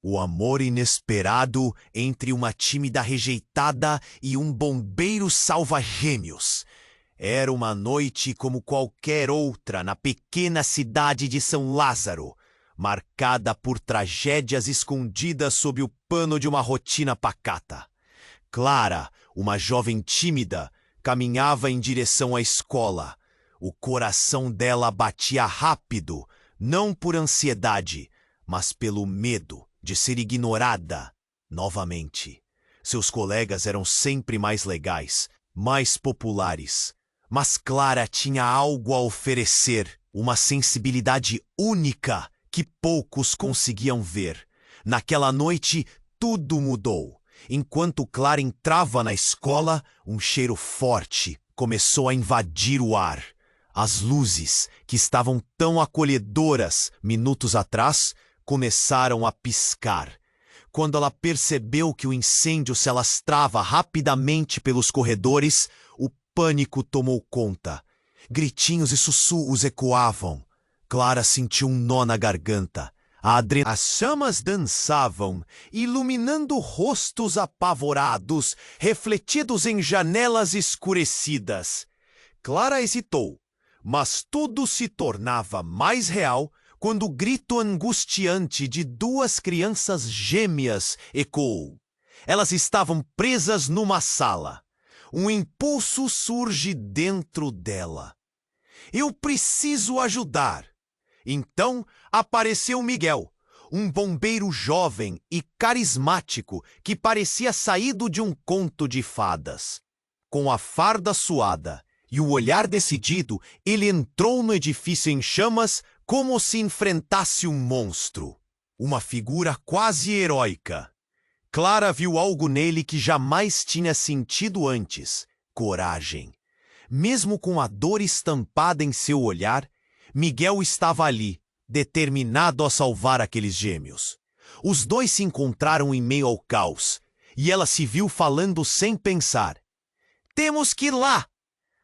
O amor inesperado entre uma tímida rejeitada e um bombeiro salva-gêmeos. Era uma noite como qualquer outra na pequena cidade de São Lázaro, marcada por tragédias escondidas sob o pano de uma rotina pacata. Clara, uma jovem tímida, caminhava em direção à escola. O coração dela batia rápido, não por ansiedade, mas pelo medo de ser ignorada novamente. Seus colegas eram sempre mais legais, mais populares. Mas Clara tinha algo a oferecer, uma sensibilidade única que poucos conseguiam ver. Naquela noite, tudo mudou. Enquanto Clara entrava na escola, um cheiro forte começou a invadir o ar. As luzes, que estavam tão acolhedoras minutos atrás, começaram a piscar. Quando ela percebeu que o incêndio se alastrava rapidamente pelos corredores, o pânico tomou conta. Gritinhos e sussurros ecoavam. Clara sentiu um nó na garganta. As chamas dançavam, iluminando rostos apavorados, refletidos em janelas escurecidas. Clara hesitou, mas tudo se tornava mais real quando o grito angustiante de duas crianças gêmeas ecoou. Elas estavam presas numa sala. Um impulso surge dentro dela. Eu preciso ajudar. Então apareceu Miguel, um bombeiro jovem e carismático que parecia saído de um conto de fadas. Com a farda suada e o olhar decidido, ele entrou no edifício em chamas como se enfrentasse um monstro. Uma figura quase heróica. Clara viu algo nele que jamais tinha sentido antes: coragem. Mesmo com a dor estampada em seu olhar, Miguel estava ali, determinado a salvar aqueles gêmeos. Os dois se encontraram em meio ao caos, e ela se viu falando sem pensar. "Temos que ir lá!"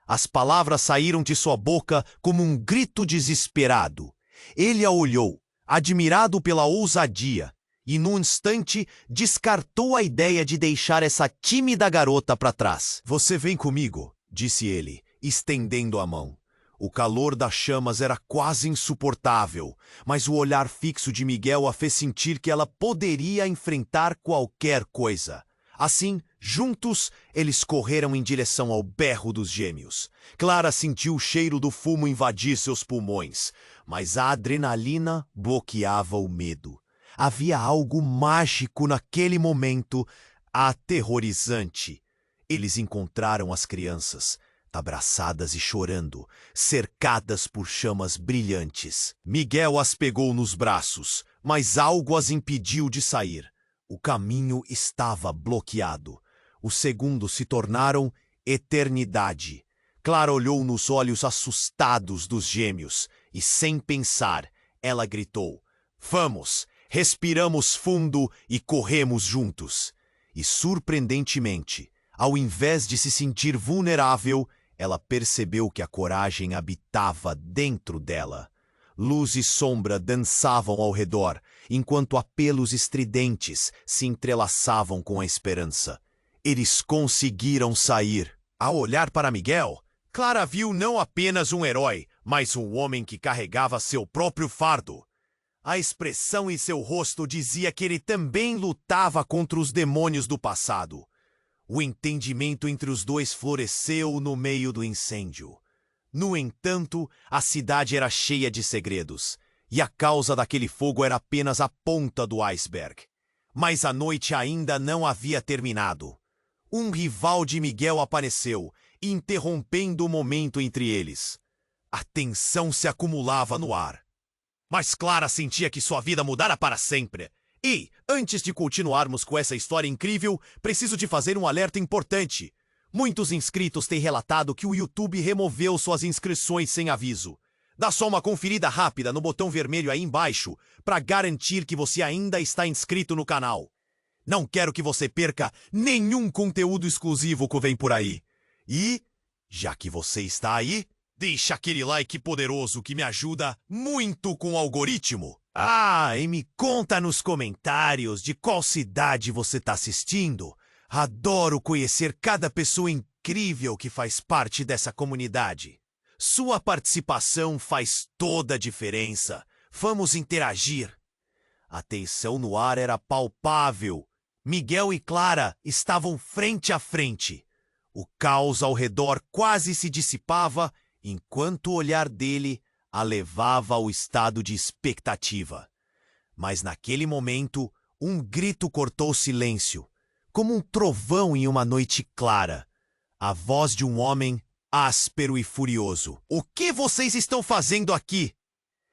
As palavras saíram de sua boca como um grito desesperado. Ele a olhou, admirado pela ousadia, e num instante descartou a ideia de deixar essa tímida garota para trás. "Você vem comigo", disse ele, estendendo a mão. O calor das chamas era quase insuportável, mas o olhar fixo de Miguel a fez sentir que ela poderia enfrentar qualquer coisa. Assim, juntos, eles correram em direção ao berro dos gêmeos. Clara sentiu o cheiro do fumo invadir seus pulmões, mas a adrenalina bloqueava o medo. Havia algo mágico naquele momento, aterrorizante. Eles encontraram as crianças, abraçadas e chorando, cercadas por chamas brilhantes. Miguel as pegou nos braços, mas algo as impediu de sair. O caminho estava bloqueado. Os segundos se tornaram eternidade. Clara olhou nos olhos assustados dos gêmeos e, sem pensar, ela gritou: "Vamos!" Respiramos fundo e corremos juntos. E, surpreendentemente, ao invés de se sentir vulnerável, ela percebeu que a coragem habitava dentro dela. Luz e sombra dançavam ao redor, enquanto apelos estridentes se entrelaçavam com a esperança. Eles conseguiram sair. Ao olhar para Miguel, Clara viu não apenas um herói, mas um homem que carregava seu próprio fardo. A expressão em seu rosto dizia que ele também lutava contra os demônios do passado. O entendimento entre os dois floresceu no meio do incêndio. No entanto, a cidade era cheia de segredos, e a causa daquele fogo era apenas a ponta do iceberg. Mas a noite ainda não havia terminado. Um rival de Miguel apareceu, interrompendo o momento entre eles. A tensão se acumulava no ar. Mas Clara sentia que sua vida mudara para sempre. E, antes de continuarmos com essa história incrível, preciso de fazer um alerta importante. Muitos inscritos têm relatado que o YouTube removeu suas inscrições sem aviso. Dá só uma conferida rápida no botão vermelho aí embaixo para garantir que você ainda está inscrito no canal. Não quero que você perca nenhum conteúdo exclusivo que vem por aí. E, já que você está aí, deixa aquele like poderoso que me ajuda muito com o algoritmo. E me conta nos comentários de qual cidade você está assistindo. Adoro conhecer cada pessoa incrível que faz parte dessa comunidade. Sua participação faz toda a diferença. Vamos interagir. A tensão no ar era palpável. Miguel e Clara estavam frente a frente. O caos ao redor quase se dissipava, enquanto o olhar dele a levava ao estado de expectativa. Mas naquele momento, um grito cortou o silêncio, como um trovão em uma noite clara. A voz de um homem áspero e furioso. "O que vocês estão fazendo aqui?"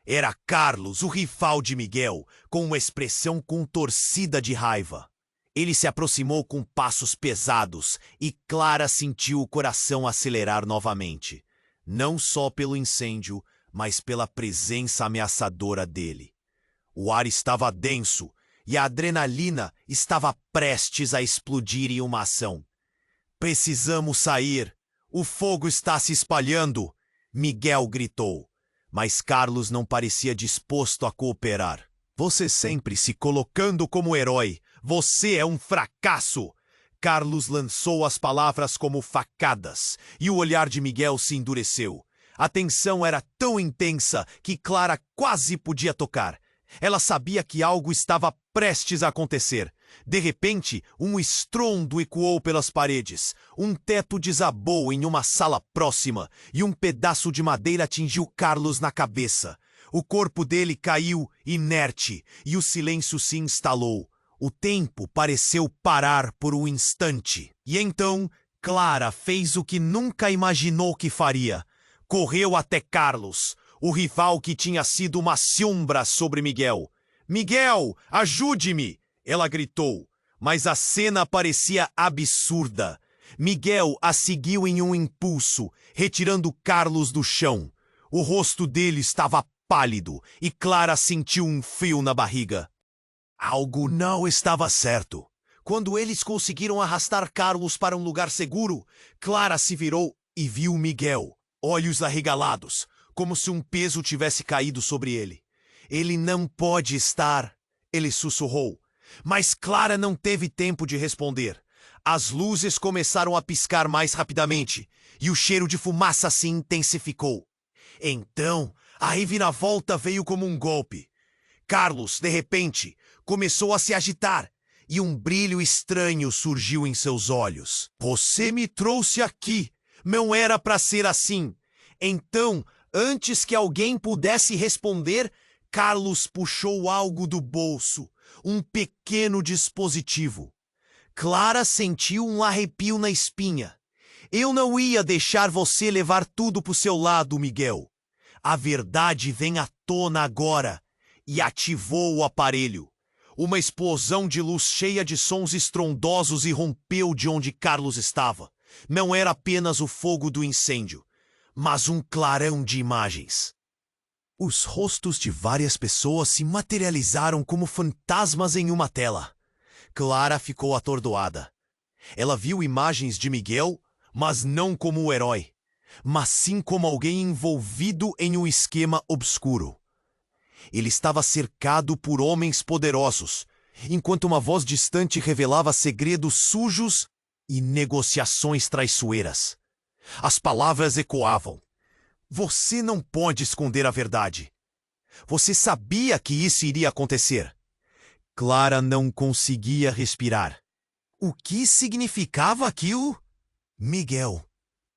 Era Carlos, o rival de Miguel, com uma expressão contorcida de raiva. Ele se aproximou com passos pesados e Clara sentiu o coração acelerar novamente, não só pelo incêndio, mas pela presença ameaçadora dele. O ar estava denso e a adrenalina estava prestes a explodir em uma ação. "Precisamos sair! O fogo está se espalhando!" Miguel gritou, mas Carlos não parecia disposto a cooperar. "Você sempre se colocando como herói. Você é um fracasso!" Carlos lançou as palavras como facadas e o olhar de Miguel se endureceu. A tensão era tão intensa que Clara quase podia tocar. Ela sabia que algo estava prestes a acontecer. De repente, um estrondo ecoou pelas paredes. Um teto desabou em uma sala próxima e um pedaço de madeira atingiu Carlos na cabeça. O corpo dele caiu inerte e o silêncio se instalou. O tempo pareceu parar por um instante. E então, Clara fez o que nunca imaginou que faria. Correu até Carlos, o rival que tinha sido uma sombra sobre Miguel. "Miguel, ajude-me!" ela gritou, mas a cena parecia absurda. Miguel a seguiu em um impulso, retirando Carlos do chão. O rosto dele estava pálido e Clara sentiu um frio na barriga. Algo não estava certo. Quando eles conseguiram arrastar Carlos para um lugar seguro, Clara se virou e viu Miguel, olhos arregalados, como se um peso tivesse caído sobre ele. "Ele não pode estar", ele sussurrou. Mas Clara não teve tempo de responder. As luzes começaram a piscar mais rapidamente e o cheiro de fumaça se intensificou. Então, a reviravolta veio como um golpe. Carlos, de repente, começou a se agitar e um brilho estranho surgiu em seus olhos. "Você me trouxe aqui. Não era para ser assim." Então, antes que alguém pudesse responder, Carlos puxou algo do bolso, um pequeno dispositivo. Clara sentiu um arrepio na espinha. "Eu não ia deixar você levar tudo pro seu lado, Miguel. A verdade vem à tona agora." E ativou o aparelho. Uma explosão de luz cheia de sons estrondosos irrompeu de onde Carlos estava. Não era apenas o fogo do incêndio, mas um clarão de imagens. Os rostos de várias pessoas se materializaram como fantasmas em uma tela. Clara ficou atordoada. Ela viu imagens de Miguel, mas não como o herói, mas sim como alguém envolvido em um esquema obscuro. Ele estava cercado por homens poderosos, enquanto uma voz distante revelava segredos sujos e negociações traiçoeiras. As palavras ecoavam. "Você não pode esconder a verdade. Você sabia que isso iria acontecer." Clara não conseguia respirar. O que significava aquilo? Miguel,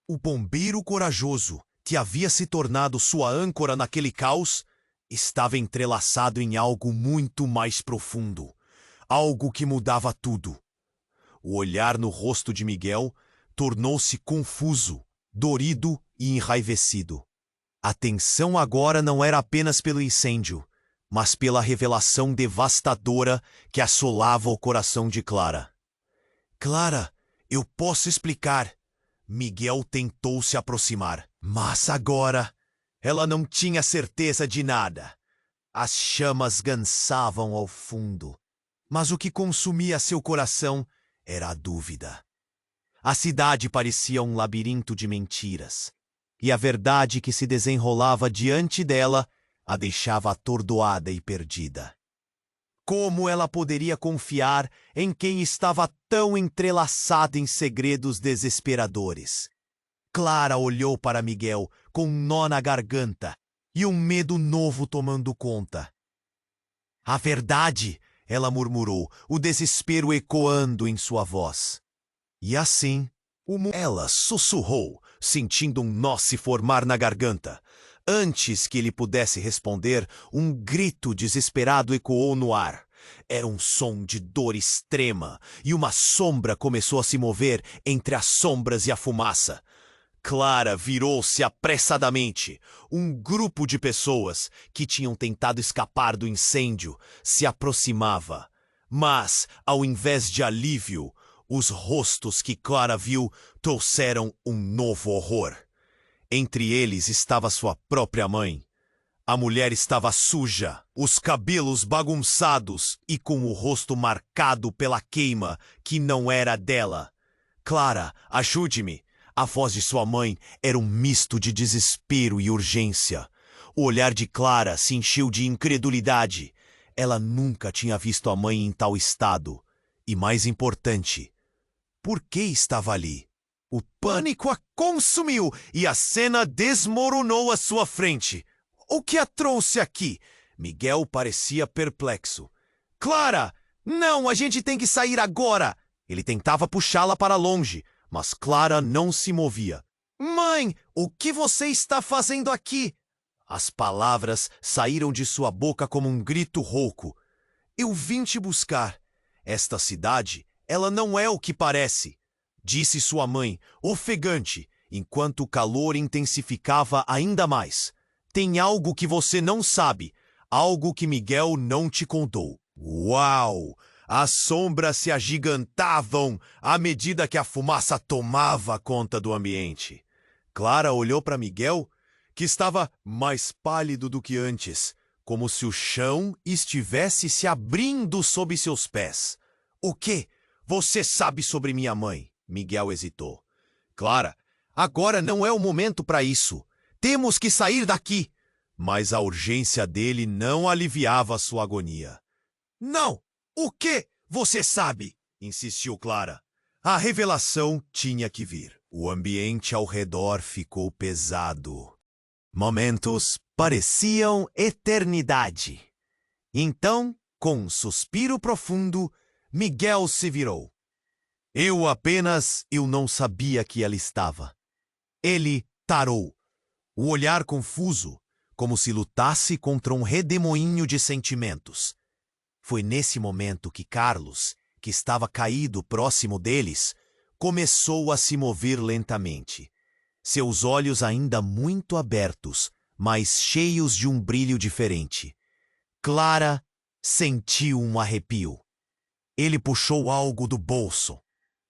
o bombeiro corajoso, que havia se tornado sua âncora naquele caos, estava entrelaçado em algo muito mais profundo, algo que mudava tudo. O olhar no rosto de Miguel tornou-se confuso, dorido e enraivecido. A tensão agora não era apenas pelo incêndio, mas pela revelação devastadora que assolava o coração de Clara. "Clara, eu posso explicar." Miguel tentou se aproximar, mas agora ela não tinha certeza de nada. As chamas dançavam ao fundo, mas o que consumia seu coração era a dúvida. A cidade parecia um labirinto de mentiras, e a verdade que se desenrolava diante dela a deixava atordoada e perdida. Como ela poderia confiar em quem estava tão entrelaçado em segredos desesperadores? Clara olhou para Miguel com um nó na garganta e um medo novo tomando conta. A verdade, ela murmurou, o desespero ecoando em sua voz. E assim, ela sussurrou, sentindo um nó se formar na garganta. Antes que ele pudesse responder, um grito desesperado ecoou no ar. Era um som de dor extrema, e uma sombra começou a se mover entre as sombras e a fumaça. Clara virou-se apressadamente. Um grupo de pessoas que tinham tentado escapar do incêndio se aproximava. Mas, ao invés de alívio, os rostos que Clara viu trouxeram um novo horror. Entre eles estava sua própria mãe. A mulher estava suja, os cabelos bagunçados e com o rosto marcado pela queima que não era dela. Clara, ajude-me! A voz de sua mãe era um misto de desespero e urgência. O olhar de Clara se encheu de incredulidade. Ela nunca tinha visto a mãe em tal estado. E mais importante, por que estava ali? O pânico a consumiu e a cena desmoronou à sua frente. O que a trouxe aqui? Miguel parecia perplexo. Clara! Não, a gente tem que sair agora! Ele tentava puxá-la para longe, mas Clara não se movia. Mãe, o que você está fazendo aqui? As palavras saíram de sua boca como um grito rouco. Eu vim te buscar. Esta cidade, ela não é o que parece, disse sua mãe, ofegante, enquanto o calor intensificava ainda mais. Tem algo que você não sabe, algo que Miguel não te contou. Uau! As sombras se agigantavam à medida que a fumaça tomava conta do ambiente. Clara olhou para Miguel, que estava mais pálido do que antes, como se o chão estivesse se abrindo sob seus pés. O que você sabe sobre minha mãe? Miguel hesitou. Clara, agora não é o momento para isso. Temos que sair daqui. Mas a urgência dele não aliviava sua agonia. Não! O que você sabe? Insistiu Clara. A revelação tinha que vir. O ambiente ao redor ficou pesado. Momentos pareciam eternidade. Então, com um suspiro profundo, Miguel se virou. Eu não sabia que ela estava. Ele tarou, o olhar confuso, como se lutasse contra um redemoinho de sentimentos. Foi nesse momento que Carlos, que estava caído próximo deles, começou a se mover lentamente. Seus olhos ainda muito abertos, mas cheios de um brilho diferente. Clara sentiu um arrepio. Ele puxou algo do bolso.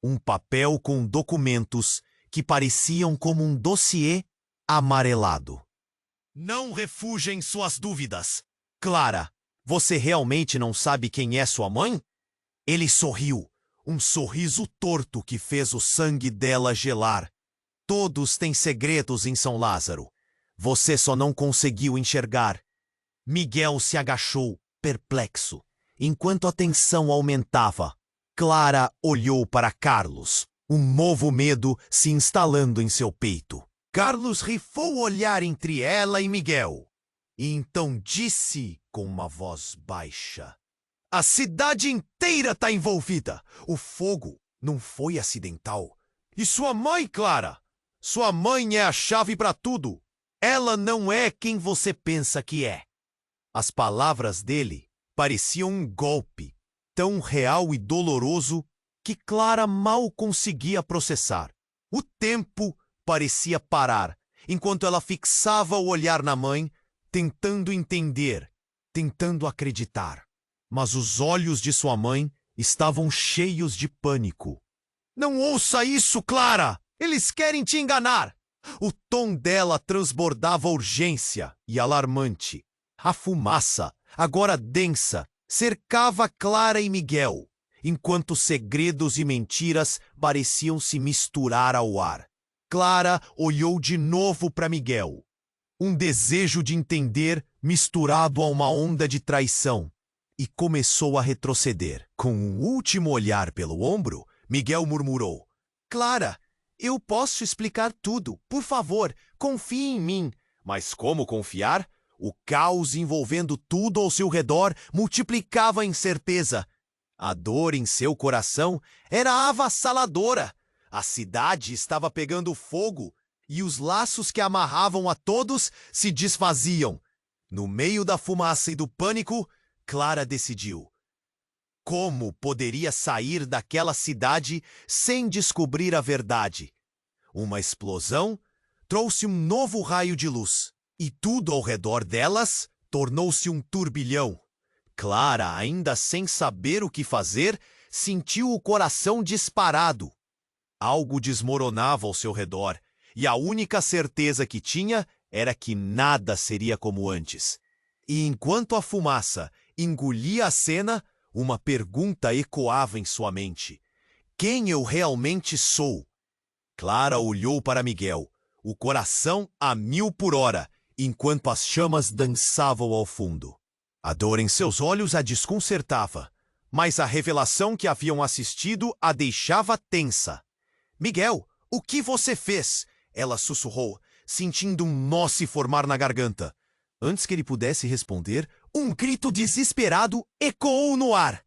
Um papel com documentos que pareciam como um dossiê amarelado. Não refugie em suas dúvidas. Clara, você realmente não sabe quem é sua mãe? Ele sorriu, um sorriso torto que fez o sangue dela gelar. Todos têm segredos em São Lázaro. Você só não conseguiu enxergar. Miguel se agachou, perplexo. Enquanto a tensão aumentava, Clara olhou para Carlos, um novo medo se instalando em seu peito. Carlos rifou o olhar entre ela e Miguel. E então disse com uma voz baixa: a cidade inteira está envolvida. O fogo não foi acidental. E sua mãe, Clara? Sua mãe é a chave para tudo. Ela não é quem você pensa que é. As palavras dele pareciam um golpe, tão real e doloroso que Clara mal conseguia processar. O tempo parecia parar, enquanto ela fixava o olhar na mãe, tentando entender, tentando acreditar. Mas os olhos de sua mãe estavam cheios de pânico. Não ouça isso, Clara! Eles querem te enganar! O tom dela transbordava urgência e alarmante. A fumaça, agora densa, cercava Clara e Miguel, enquanto segredos e mentiras pareciam se misturar ao ar. Clara olhou de novo para Miguel. Um desejo de entender misturado a uma onda de traição. E começou a retroceder. Com um último olhar pelo ombro, Miguel murmurou: Clara, eu posso explicar tudo. Por favor, confie em mim. Mas como confiar? O caos envolvendo tudo ao seu redor multiplicava a incerteza. A dor em seu coração era avassaladora. A cidade estava pegando fogo e os laços que amarravam a todos se desfaziam. No meio da fumaça e do pânico, Clara decidiu. Como poderia sair daquela cidade sem descobrir a verdade? Uma explosão trouxe um novo raio de luz, e tudo ao redor delas tornou-se um turbilhão. Clara, ainda sem saber o que fazer, sentiu o coração disparado. Algo desmoronava ao seu redor, e a única certeza que tinha era que nada seria como antes. E enquanto a fumaça engolia a cena, uma pergunta ecoava em sua mente. Quem eu realmente sou? Clara olhou para Miguel, o coração a 1000 por hora, enquanto as chamas dançavam ao fundo. A dor em seus olhos a desconcertava, mas a revelação que haviam assistido a deixava tensa. Miguel, o que você fez? Ela sussurrou, sentindo um nó se formar na garganta. Antes que ele pudesse responder, um grito desesperado ecoou no ar.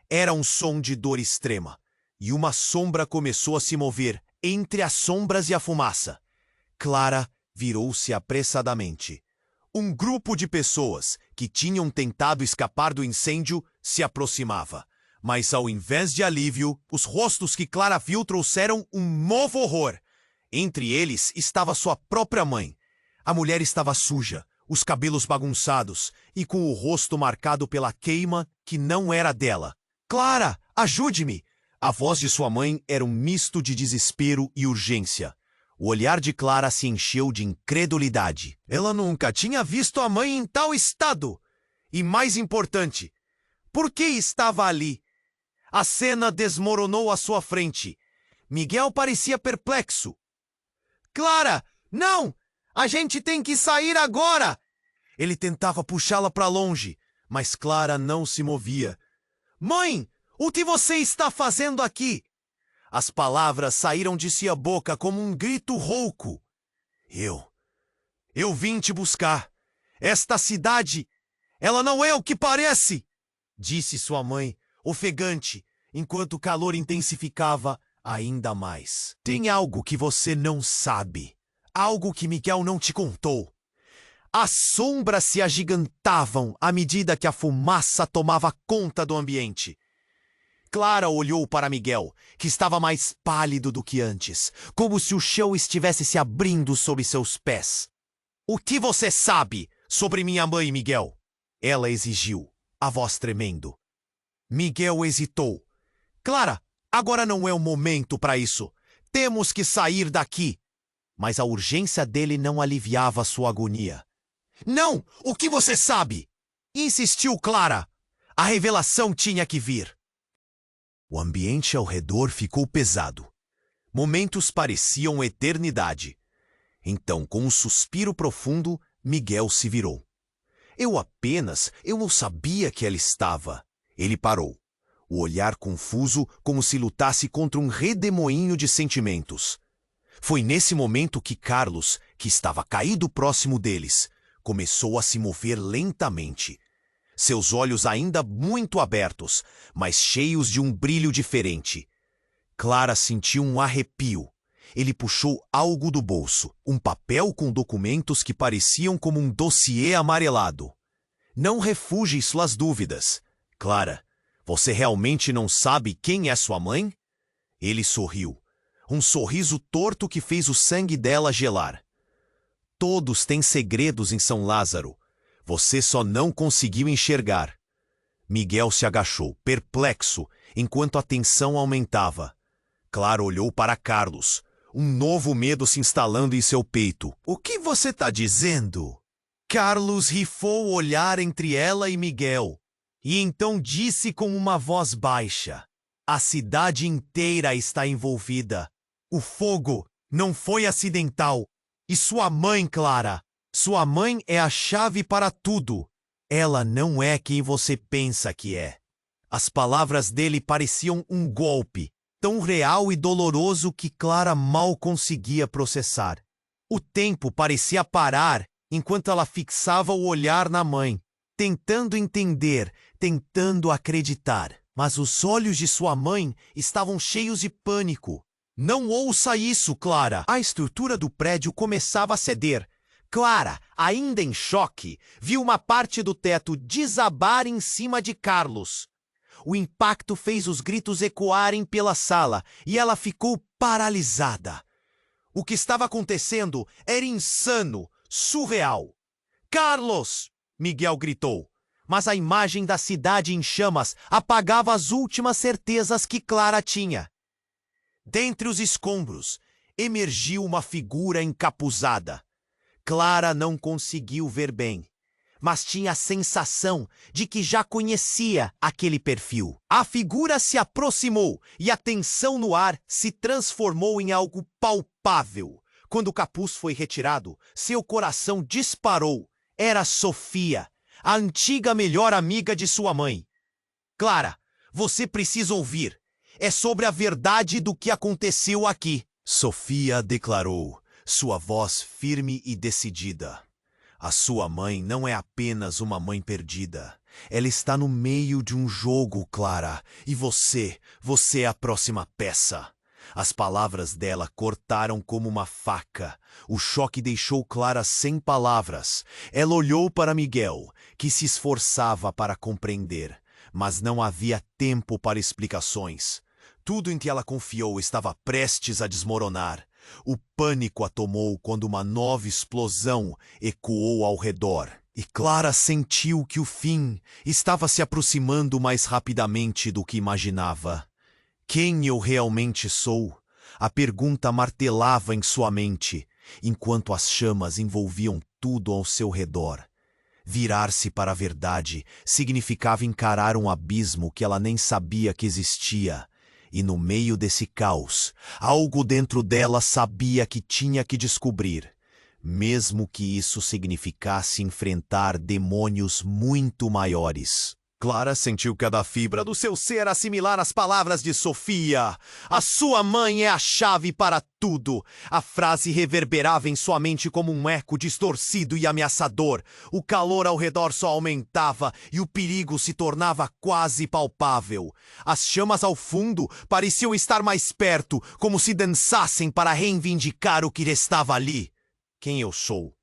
Era um som de dor extrema, e uma sombra começou a se mover entre as sombras e a fumaça. Clara virou-se apressadamente. Um grupo de pessoas que tinham tentado escapar do incêndio se aproximava. Mas ao invés de alívio, os rostos que Clara viu trouxeram um novo horror. Entre eles estava sua própria mãe. A mulher estava suja, os cabelos bagunçados e com o rosto marcado pela queima que não era dela. Clara, ajude-me! A voz de sua mãe era um misto de desespero e urgência. O olhar de Clara se encheu de incredulidade. Ela nunca tinha visto a mãe em tal estado. E mais importante, por que estava ali? A cena desmoronou à sua frente. Miguel parecia perplexo. Clara, não! A gente tem que sair agora! Ele tentava puxá-la para longe, mas Clara não se movia. Mãe, o que você está fazendo aqui? As palavras saíram de sua boca como um grito rouco. Eu vim te buscar. Esta cidade, ela não é o que parece, disse sua mãe, ofegante, enquanto o calor intensificava ainda mais. Tem algo que você não sabe, algo que Miguel não te contou. As sombras se agigantavam à medida que a fumaça tomava conta do ambiente. Clara olhou para Miguel, que estava mais pálido do que antes, como se o chão estivesse se abrindo sob seus pés. O que você sabe sobre minha mãe, Miguel? Ela exigiu, a voz tremendo. Miguel hesitou. Clara, agora não é o momento para isso. Temos que sair daqui. Mas a urgência dele não aliviava sua agonia. Não! O que você sabe? Insistiu Clara. A revelação tinha que vir. O ambiente ao redor ficou pesado. Momentos pareciam eternidade. Então, com um suspiro profundo, Miguel se virou. Eu não sabia que ela estava. Ele parou, o olhar confuso como se lutasse contra um redemoinho de sentimentos. Foi nesse momento que Carlos, que estava caído próximo deles, começou a se mover lentamente. Seus olhos ainda muito abertos, mas cheios de um brilho diferente. Clara sentiu um arrepio. Ele puxou algo do bolso, um papel com documentos que pareciam como um dossiê amarelado. Não refugie suas dúvidas. Clara, você realmente não sabe quem é sua mãe? Ele sorriu. Um sorriso torto que fez o sangue dela gelar. Todos têm segredos em São Lázaro. Você só não conseguiu enxergar. Miguel se agachou, perplexo, enquanto a tensão aumentava. Clara olhou para Carlos, um novo medo se instalando em seu peito. O que você está dizendo? Carlos rifou o olhar entre ela e Miguel, e então disse com uma voz baixa: a cidade inteira está envolvida. O fogo não foi acidental. E sua mãe, Clara, Sua mãe é a chave para tudo. Ela não é quem você pensa que é. As palavras dele pareciam um golpe, tão real e doloroso que Clara mal conseguia processar. O tempo parecia parar enquanto ela fixava o olhar na mãe, tentando entender, tentando acreditar. Mas os olhos de sua mãe estavam cheios de pânico. Não ouça isso, Clara! A estrutura do prédio começava a ceder. Clara, ainda em choque, viu uma parte do teto desabar em cima de Carlos. O impacto fez os gritos ecoarem pela sala e ela ficou paralisada. O que estava acontecendo era insano, surreal. Carlos! Miguel gritou. Mas a imagem da cidade em chamas apagava as últimas certezas que Clara tinha. Dentre os escombros, emergiu uma figura encapuzada. Clara não conseguiu ver bem, mas tinha a sensação de que já conhecia aquele perfil. A figura se aproximou e a tensão no ar se transformou em algo palpável. Quando o capuz foi retirado, seu coração disparou. Era Sofia, a antiga melhor amiga de sua mãe. Clara, você precisa ouvir. É sobre a verdade do que aconteceu aqui. Sofia declarou, sua voz firme e decidida. A sua mãe não é apenas uma mãe perdida. Ela está no meio de um jogo, Clara. E você é a próxima peça. As palavras dela cortaram como uma faca. O choque deixou Clara sem palavras. Ela olhou para Miguel, que se esforçava para compreender. Mas não havia tempo para explicações. Tudo em que ela confiou estava prestes a desmoronar. O pânico a tomou quando uma nova explosão ecoou ao redor. E Clara sentiu que o fim estava se aproximando mais rapidamente do que imaginava. Quem eu realmente sou? A pergunta martelava em sua mente, enquanto as chamas envolviam tudo ao seu redor. Virar-se para a verdade significava encarar um abismo que ela nem sabia que existia. E no meio desse caos, algo dentro dela sabia que tinha que descobrir, mesmo que isso significasse enfrentar demônios muito maiores. Clara sentiu cada fibra do seu ser assimilar as palavras de Sofia. A sua mãe é a chave para tudo. A frase reverberava em sua mente como um eco distorcido e ameaçador. O calor ao redor só aumentava e o perigo se tornava quase palpável. As chamas ao fundo pareciam estar mais perto, como se dançassem para reivindicar o que restava ali. Quem eu sou?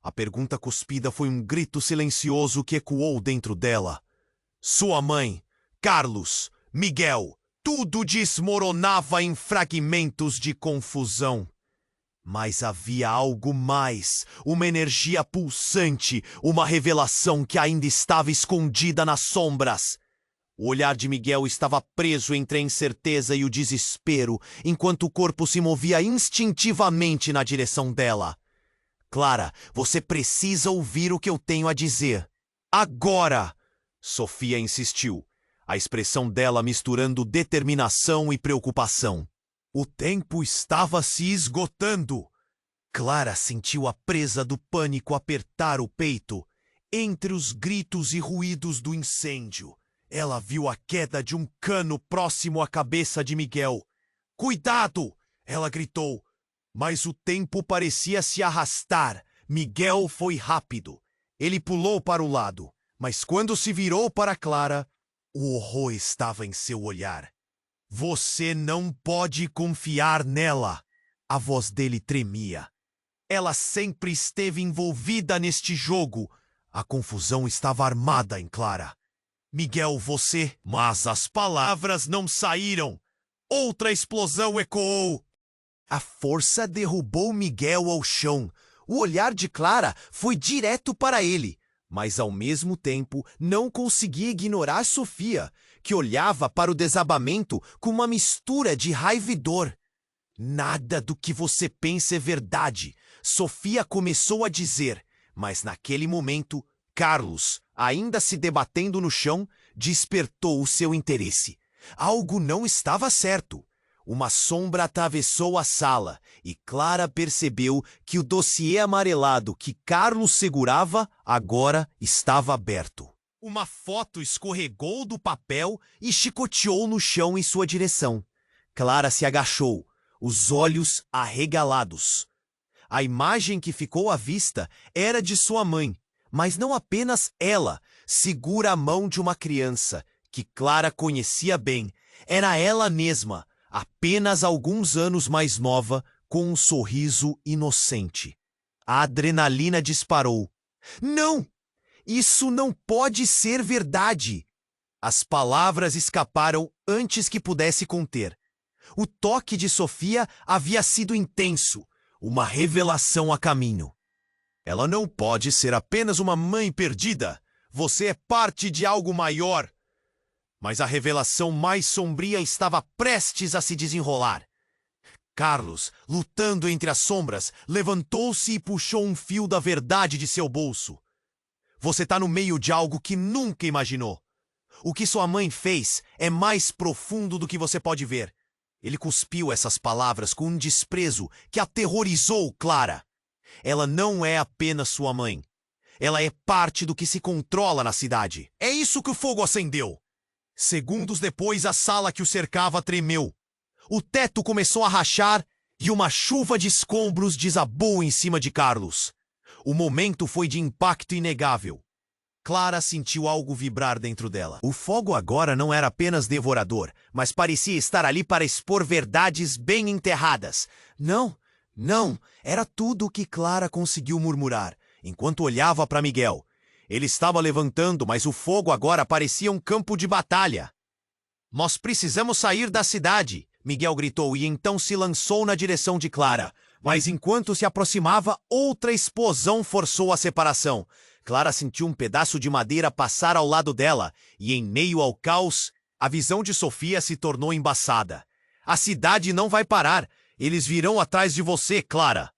A pergunta cuspida foi um grito silencioso que ecoou dentro dela. Sua mãe, Carlos, Miguel, tudo desmoronava em fragmentos de confusão. Mas havia algo mais, uma energia pulsante, uma revelação que ainda estava escondida nas sombras. O olhar de Miguel estava preso entre a incerteza e o desespero, enquanto o corpo se movia instintivamente na direção dela. Clara, você precisa ouvir o que eu tenho a dizer. Agora! Sofia insistiu, a expressão dela misturando determinação e preocupação. O tempo estava se esgotando. Clara sentiu a presa do pânico apertar o peito. Entre os gritos e ruídos do incêndio, ela viu a queda de um cano próximo à cabeça de Miguel. Cuidado! Ela gritou. Mas o tempo parecia se arrastar. Miguel foi rápido. Ele pulou para o lado. Mas quando se virou para Clara, o horror estava em seu olhar. Você não pode confiar nela. A voz dele tremia. Ela sempre esteve envolvida neste jogo. A confusão estava armada em Clara. Miguel, você... Mas as palavras não saíram. Outra explosão ecoou. A força derrubou Miguel ao chão. O olhar de Clara foi direto para ele. Mas, ao mesmo tempo, não conseguia ignorar Sofia, que olhava para o desabamento com uma mistura de raiva e dor. Nada do que você pensa é verdade, Sofia começou a dizer, mas naquele momento, Carlos, ainda se debatendo no chão, despertou o seu interesse. Algo não estava certo. uma sombra atravessou a sala e Clara percebeu que o dossiê amarelado que Carlos segurava agora estava aberto. Uma foto escorregou do papel e chicoteou no chão em sua direção. Clara se agachou, os olhos arregalados. A imagem que ficou à vista era de sua mãe, mas não apenas ela segura a mão de uma criança que Clara conhecia bem. Era ela mesma, apenas alguns anos mais nova, com um sorriso inocente. A adrenalina disparou. Não! Isso não pode ser verdade! As palavras escaparam antes que pudesse conter. O toque de Sofia havia sido intenso, uma revelação a caminho. Ela não pode ser apenas uma mãe perdida. Você é parte de algo maior. Mas a revelação mais sombria estava prestes a se desenrolar. Carlos, lutando entre as sombras, levantou-se e puxou um fio da verdade de seu bolso. Você está no meio de algo que nunca imaginou. O que sua mãe fez é mais profundo do que você pode ver. Ele cuspiu essas palavras com um desprezo que aterrorizou Clara. Ela não é apenas sua mãe. Ela é parte do que se controla na cidade. É isso que o fogo acendeu. Segundos depois, a sala que o cercava tremeu. O teto começou a rachar e uma chuva de escombros desabou em cima de Carlos. O momento foi de impacto inegável. Clara sentiu algo vibrar dentro dela. O fogo agora não era apenas devorador, mas parecia estar ali para expor verdades bem enterradas. Não, era tudo o que Clara conseguiu murmurar, enquanto olhava para Miguel. Ele estava levantando, mas o fogo agora parecia um campo de batalha. Nós precisamos sair da cidade, Miguel gritou e então se lançou na direção de Clara. Mas enquanto se aproximava, outra explosão forçou a separação. Clara sentiu um pedaço de madeira passar ao lado dela, e em meio ao caos, a visão de Sofia se tornou embaçada. A cidade não vai parar. Eles virão atrás de você, Clara.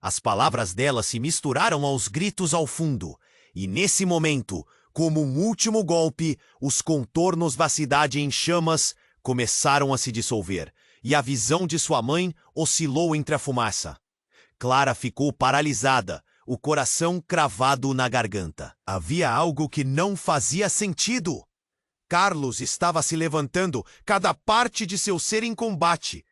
As palavras dela se misturaram aos gritos ao fundo. E nesse momento, como um último golpe, os contornos da cidade em chamas começaram a se dissolver, e a visão de sua mãe oscilou entre a fumaça. Clara ficou paralisada, o coração cravado na garganta. Havia algo que não fazia sentido. Carlos estava se levantando, cada parte de seu ser em combate.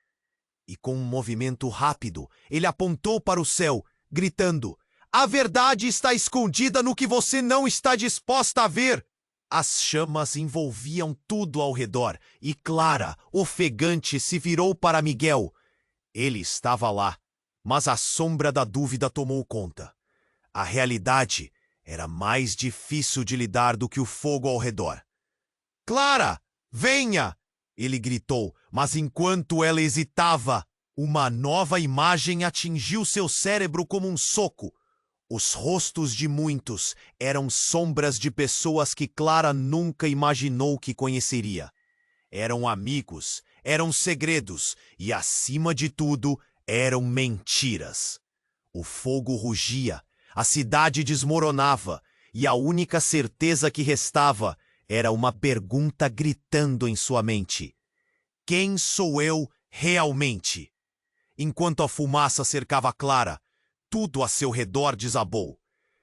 E com um movimento rápido, ele apontou para o céu, gritando: "A verdade está escondida no que você não está disposta a ver!" As chamas envolviam tudo ao redor, e Clara, ofegante, se virou para Miguel. Ele estava lá, mas a sombra da dúvida tomou conta. A realidade era mais difícil de lidar do que o fogo ao redor. "Clara, venha!" ele gritou, mas enquanto ela hesitava, uma nova imagem atingiu seu cérebro como um soco. Os rostos de muitos eram sombras de pessoas que Clara nunca imaginou que conheceria. Eram amigos, eram segredos e, acima de tudo, eram mentiras. O fogo rugia, a cidade desmoronava e a única certeza que restava era uma pergunta gritando em sua mente: quem sou eu realmente? Enquanto a fumaça cercava Clara, tudo a seu redor desabou.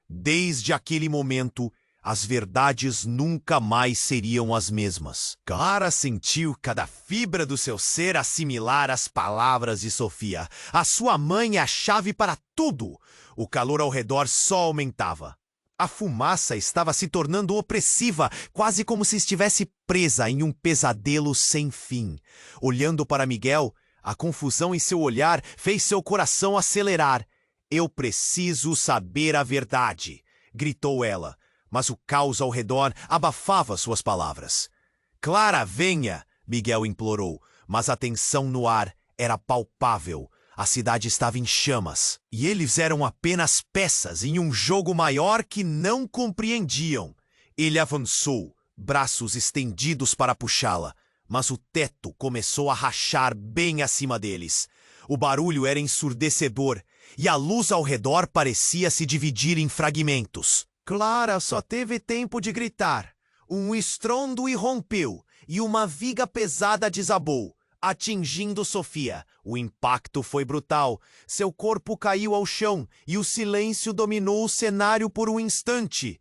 Desde aquele momento, as verdades nunca mais seriam as mesmas. Clara sentiu cada fibra do seu ser assimilar as palavras de Sofia. A sua mãe é a chave para tudo. O calor ao redor só aumentava. A fumaça estava se tornando opressiva, quase como se estivesse presa em um pesadelo sem fim. Olhando para Miguel, a confusão em seu olhar fez seu coração acelerar. "Eu preciso saber a verdade", gritou ela, mas o caos ao redor abafava suas palavras. "Clara, venha", Miguel implorou, mas a tensão no ar era palpável. A cidade estava em chamas, e eles eram apenas peças em um jogo maior que não compreendiam. Ele avançou, braços estendidos para puxá-la, mas o teto começou a rachar bem acima deles. O barulho era ensurdecedor, e a luz ao redor parecia se dividir em fragmentos. Clara só teve tempo de gritar. Um estrondo irrompeu, e uma viga pesada desabou. atingindo Sofia. O impacto foi brutal. Seu corpo caiu ao chão e o silêncio dominou o cenário por um instante.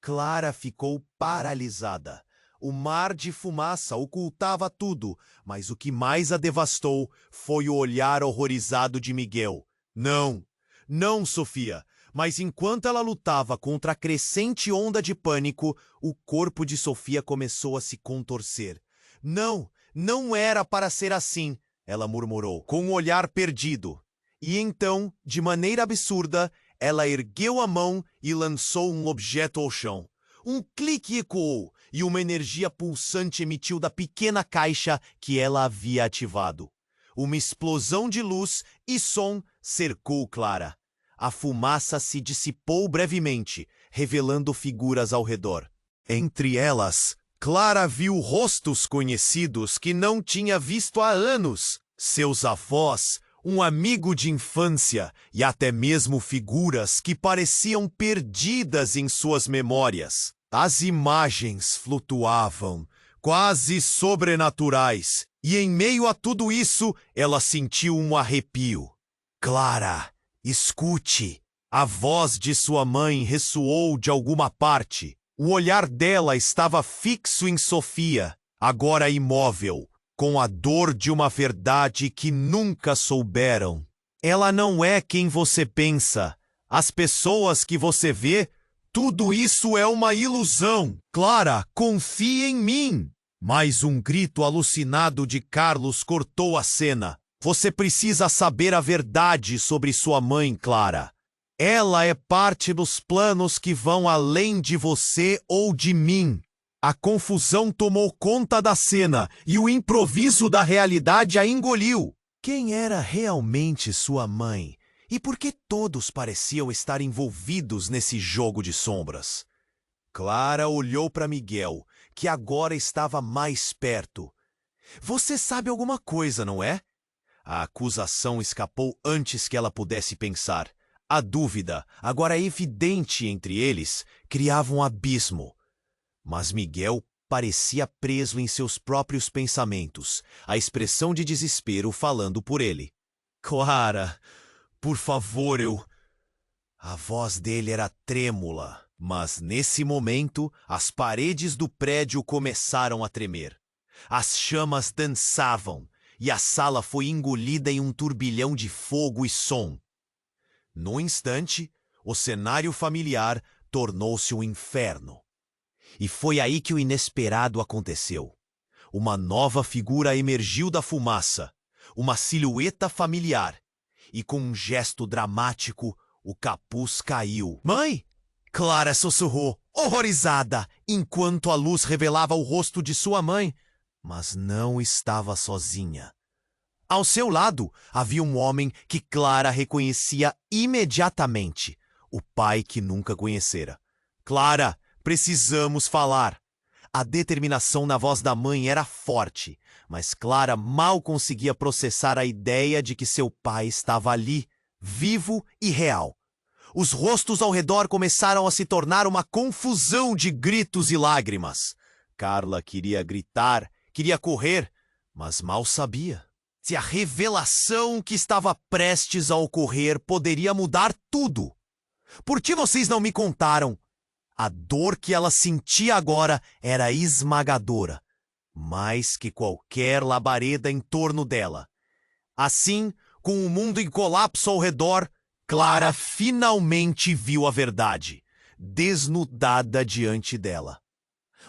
Clara ficou paralisada. O mar de fumaça ocultava tudo, mas o que mais a devastou foi o olhar horrorizado de Miguel. Não, não, Sofia. Mas enquanto ela lutava contra a crescente onda de pânico, o corpo de Sofia começou a se contorcer. Não, não era para ser assim, ela murmurou, com o olhar perdido. E então, de maneira absurda, ela ergueu a mão e lançou um objeto ao chão. Um clique ecoou e uma energia pulsante emitiu da pequena caixa que ela havia ativado. Uma explosão de luz e som cercou Clara. A fumaça se dissipou brevemente, revelando figuras ao redor. Entre elas, Clara viu rostos conhecidos que não tinha visto há anos. Seus avós, um amigo de infância e até mesmo figuras que pareciam perdidas em suas memórias. As imagens flutuavam, quase sobrenaturais, e em meio a tudo isso, ela sentiu um arrepio. Clara, escute! A voz de sua mãe ressoou de alguma parte. O olhar dela estava fixo em Sofia, agora imóvel, com a dor de uma verdade que nunca souberam. Ela não é quem você pensa. As pessoas que você vê, tudo isso é uma ilusão. Clara, confie em mim! Mais um grito alucinado de Carlos cortou a cena. Você precisa saber a verdade sobre sua mãe, Clara. Ela é parte dos planos que vão além de você ou de mim. A confusão tomou conta da cena e o improviso da realidade a engoliu. Quem era realmente sua mãe? E por que todos pareciam estar envolvidos nesse jogo de sombras? Clara olhou para Miguel, que agora estava mais perto. Você sabe alguma coisa, não é? A acusação escapou antes que ela pudesse pensar. A dúvida, agora evidente entre eles, criava um abismo. Mas Miguel parecia preso em seus próprios pensamentos, a expressão de desespero falando por ele. Clara, por favor, A voz dele era trêmula, mas nesse momento as paredes do prédio começaram a tremer. As chamas dançavam e a sala foi engolida em um turbilhão de fogo e som. No instante, o cenário familiar tornou-se um inferno. E foi aí que o inesperado aconteceu. Uma nova figura emergiu da fumaça, uma silhueta familiar, e com um gesto dramático, o capuz caiu. Mãe! Clara sussurrou, horrorizada, enquanto a luz revelava o rosto de sua mãe, mas não estava sozinha. Ao seu lado, havia um homem que Clara reconhecia imediatamente, o pai que nunca conhecera. Clara, precisamos falar. A determinação na voz da mãe era forte, mas Clara mal conseguia processar a ideia de que seu pai estava ali, vivo e real. Os rostos ao redor começaram a se tornar uma confusão de gritos e lágrimas. Carla queria gritar, queria correr, mas mal sabia se a revelação que estava prestes a ocorrer poderia mudar tudo. Por que vocês não me contaram? A dor que ela sentia agora era esmagadora, mais que qualquer labareda em torno dela. Assim, com o mundo em colapso ao redor, Clara finalmente viu a verdade, desnudada diante dela.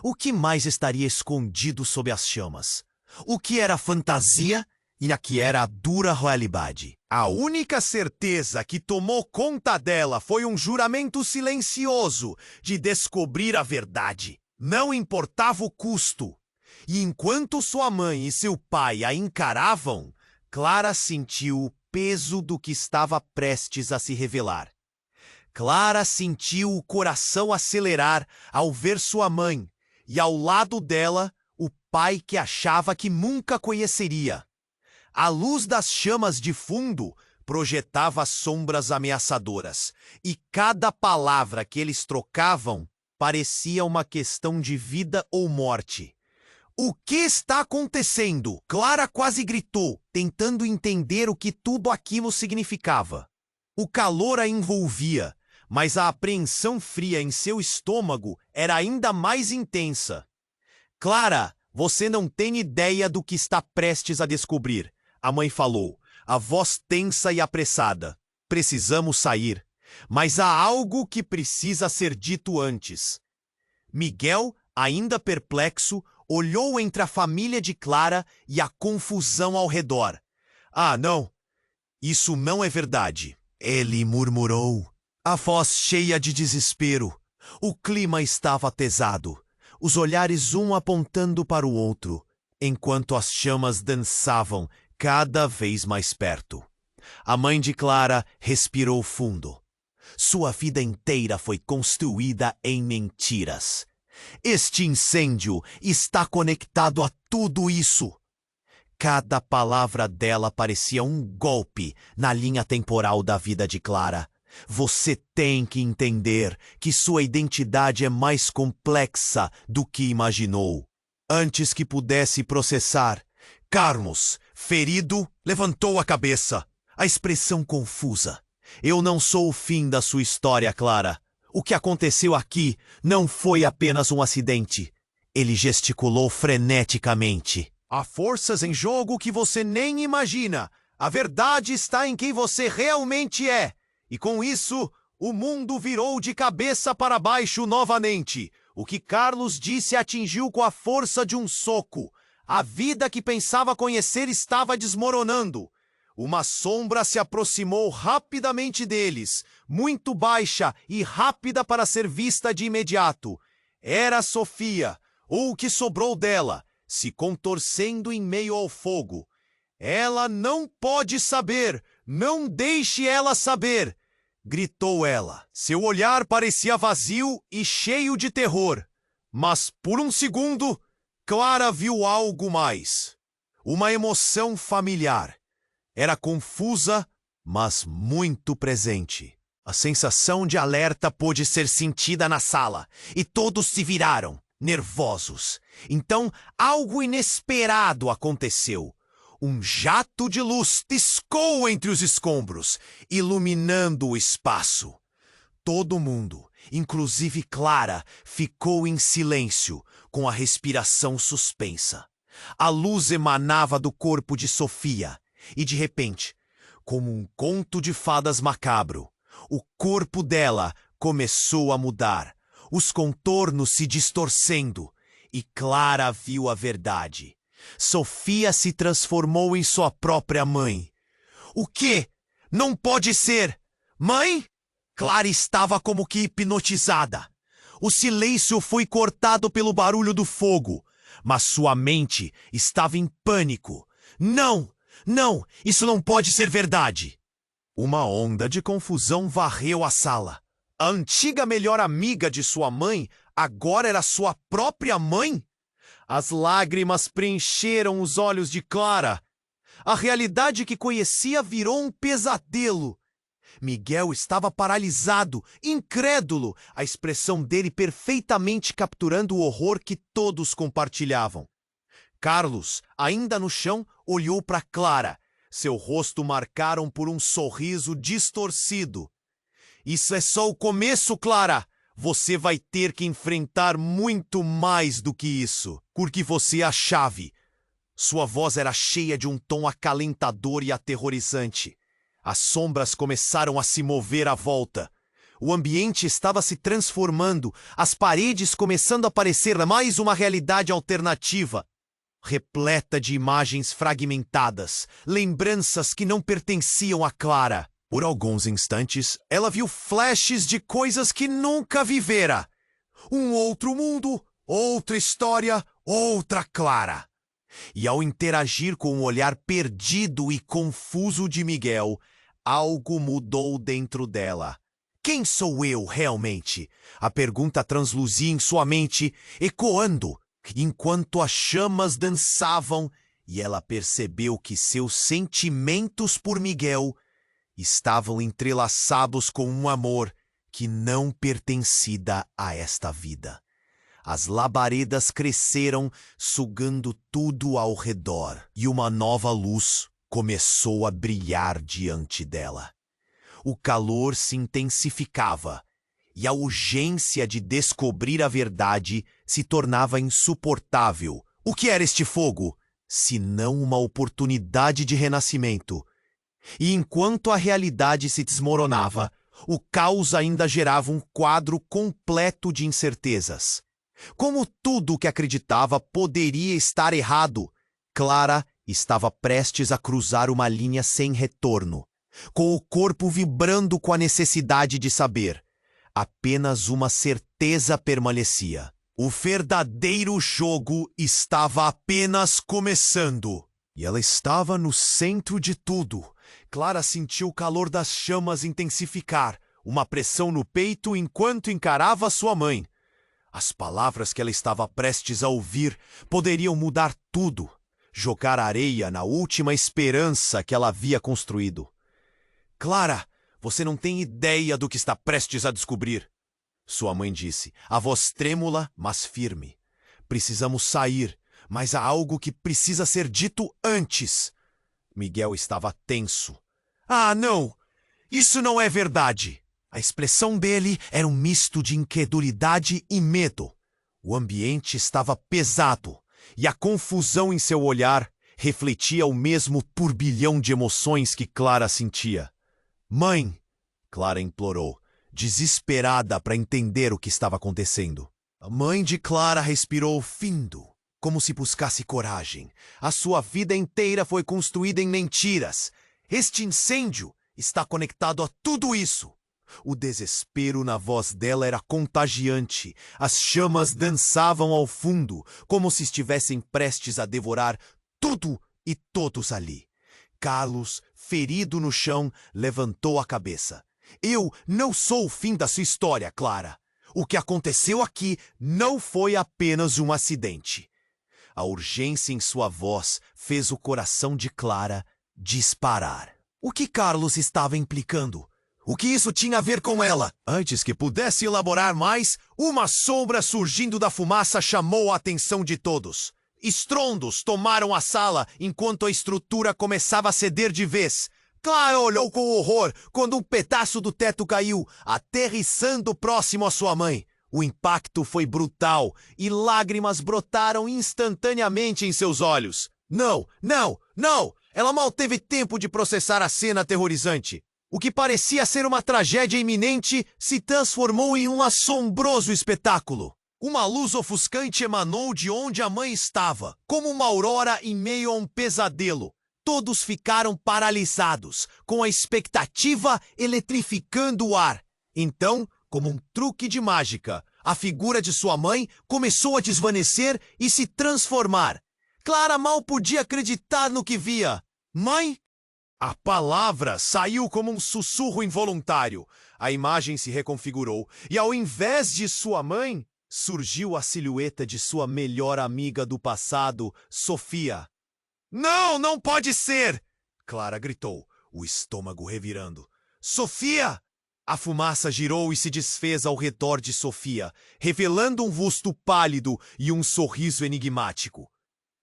O que mais estaria escondido sob as chamas? O que era fantasia e a que era a dura realidade? A única certeza que tomou conta dela foi um juramento silencioso de descobrir a verdade. Não importava o custo. E enquanto sua mãe e seu pai a encaravam, Clara sentiu o peso do que estava prestes a se revelar. Clara sentiu o coração acelerar ao ver sua mãe e, ao lado dela, o pai que achava que nunca conheceria. A luz das chamas de fundo projetava sombras ameaçadoras, e cada palavra que eles trocavam parecia uma questão de vida ou morte. O que está acontecendo? Clara quase gritou, tentando entender o que tudo aquilo significava. O calor a envolvia, mas a apreensão fria em seu estômago era ainda mais intensa. Clara, você não tem ideia do que está prestes a descobrir, a mãe falou, a voz tensa e apressada. Precisamos sair, mas há algo que precisa ser dito antes. Miguel, ainda perplexo, olhou entre a família de Clara e a confusão ao redor. Ah, não! Isso não é verdade, ele murmurou, a voz cheia de desespero. O clima estava pesado, os olhares um apontando para o outro, enquanto as chamas dançavam cada vez mais perto. A mãe de Clara respirou fundo. Sua vida inteira foi construída em mentiras. Este incêndio está conectado a tudo isso. Cada palavra dela parecia um golpe na linha temporal da vida de Clara. Você tem que entender que sua identidade é mais complexa do que imaginou. Antes que pudesse processar, Carlos, ferido, levantou a cabeça. A expressão confusa. Eu não sou o fim da sua história, Clara. O que aconteceu aqui não foi apenas um acidente. Ele gesticulou freneticamente. Há forças em jogo que você nem imagina. A verdade está em quem você realmente é. E com isso, o mundo virou de cabeça para baixo novamente. O que Carlos disse atingiu com a força de um soco. A vida que pensava conhecer estava desmoronando. Uma sombra se aproximou rapidamente deles, muito baixa e rápida para ser vista de imediato. Era Sofia, ou o que sobrou dela, se contorcendo em meio ao fogo. Ela não pode saber, não deixe ela saber, gritou ela. Seu olhar parecia vazio e cheio de terror. Mas por um segundo, Clara viu algo mais. Uma emoção familiar. Era confusa, mas muito presente. A sensação de alerta pôde ser sentida na sala, e todos se viraram, nervosos. Então, algo inesperado aconteceu. Um jato de luz piscou entre os escombros, iluminando o espaço. Todo mundo, inclusive Clara, ficou em silêncio, com a respiração suspensa. A luz emanava do corpo de Sofia. E de repente, como um conto de fadas macabro, o corpo dela começou a mudar, os contornos se distorcendo, e Clara viu a verdade. Sofia se transformou em sua própria mãe. O quê? Não pode ser! Mãe? Clara estava como que hipnotizada. O silêncio foi cortado pelo barulho do fogo, mas sua mente estava em pânico. Não! Não, isso não pode ser verdade. Uma onda de confusão varreu a sala. A antiga melhor amiga de sua mãe agora era sua própria mãe? As lágrimas preencheram os olhos de Clara. A realidade que conhecia virou um pesadelo. Miguel estava paralisado, incrédulo, a expressão dele perfeitamente capturando o horror que todos compartilhavam. Carlos, ainda no chão, olhou para Clara. Seu rosto marcaram por um sorriso distorcido. Isso é só o começo, Clara. Você vai ter que enfrentar muito mais do que isso, porque você é a chave. Sua voz era cheia de um tom acalentador e aterrorizante. As sombras começaram a se mover à volta. O ambiente estava se transformando, as paredes começando a parecer mais uma realidade alternativa. Repleta de imagens fragmentadas, lembranças que não pertenciam a Clara. Por alguns instantes, ela viu flashes de coisas que nunca vivera. Um outro mundo, outra história, outra Clara. E ao interagir com o olhar perdido e confuso de Miguel, algo mudou dentro dela. Quem sou eu realmente? A pergunta transluzia em sua mente, ecoando, enquanto as chamas dançavam, e ela percebeu que seus sentimentos por Miguel estavam entrelaçados com um amor que não pertencia a esta vida. As labaredas cresceram, sugando tudo ao redor, e uma nova luz começou a brilhar diante dela. O calor se intensificava, e a urgência de descobrir a verdade se tornava insuportável. O que era este fogo, se não uma oportunidade de renascimento? E enquanto a realidade se desmoronava, o caos ainda gerava um quadro completo de incertezas. Como tudo o que acreditava poderia estar errado, Clara estava prestes a cruzar uma linha sem retorno, com o corpo vibrando com a necessidade de saber. Apenas uma certeza permanecia. O verdadeiro jogo estava apenas começando. E ela estava no centro de tudo. Clara sentiu o calor das chamas intensificar, uma pressão no peito enquanto encarava sua mãe. As palavras que ela estava prestes a ouvir poderiam mudar tudo, jogar areia na última esperança que ela havia construído. Clara, você não tem ideia do que está prestes a descobrir, sua mãe disse, a voz trêmula, mas firme. Precisamos sair, mas há algo que precisa ser dito antes. Miguel estava tenso. Ah, não! Isso não é verdade! A expressão dele era um misto de incredulidade e medo. O ambiente estava pesado, e a confusão em seu olhar refletia o mesmo turbilhão de emoções que Clara sentia. Mãe! Clara implorou, desesperada para entender o que estava acontecendo. A mãe de Clara respirou findo, como se buscasse coragem. A sua vida inteira foi construída em mentiras. Este incêndio está conectado a tudo isso. O desespero na voz dela era contagiante. As chamas dançavam ao fundo, como se estivessem prestes a devorar tudo e todos ali. Carlos, ferido no chão, levantou a cabeça. Eu não sou o fim da sua história, Clara. O que aconteceu aqui não foi apenas um acidente. A urgência em sua voz fez o coração de Clara disparar. O que Carlos estava implicando? O que isso tinha a ver com ela? Antes que pudesse elaborar mais, uma sombra surgindo da fumaça chamou a atenção de todos. Estrondos tomaram a sala enquanto a estrutura começava a ceder de vez. Clara olhou com horror quando um pedaço do teto caiu, aterrissando próximo à sua mãe. O impacto foi brutal e lágrimas brotaram instantaneamente em seus olhos. Não, não, não! Ela mal teve tempo de processar a cena aterrorizante. O que parecia ser uma tragédia iminente se transformou em um assombroso espetáculo. Uma luz ofuscante emanou de onde a mãe estava, como uma aurora em meio a um pesadelo. Todos ficaram paralisados, com a expectativa eletrificando o ar. Então, como um truque de mágica, a figura de sua mãe começou a desvanecer e se transformar. Clara mal podia acreditar no que via. Mãe? A palavra saiu como um sussurro involuntário. A imagem se reconfigurou e, ao invés de sua mãe, surgiu a silhueta de sua melhor amiga do passado, Sofia. Não, não pode ser! Clara gritou, o estômago revirando. Sofia! A fumaça girou e se desfez ao redor de Sofia, revelando um rosto pálido e um sorriso enigmático.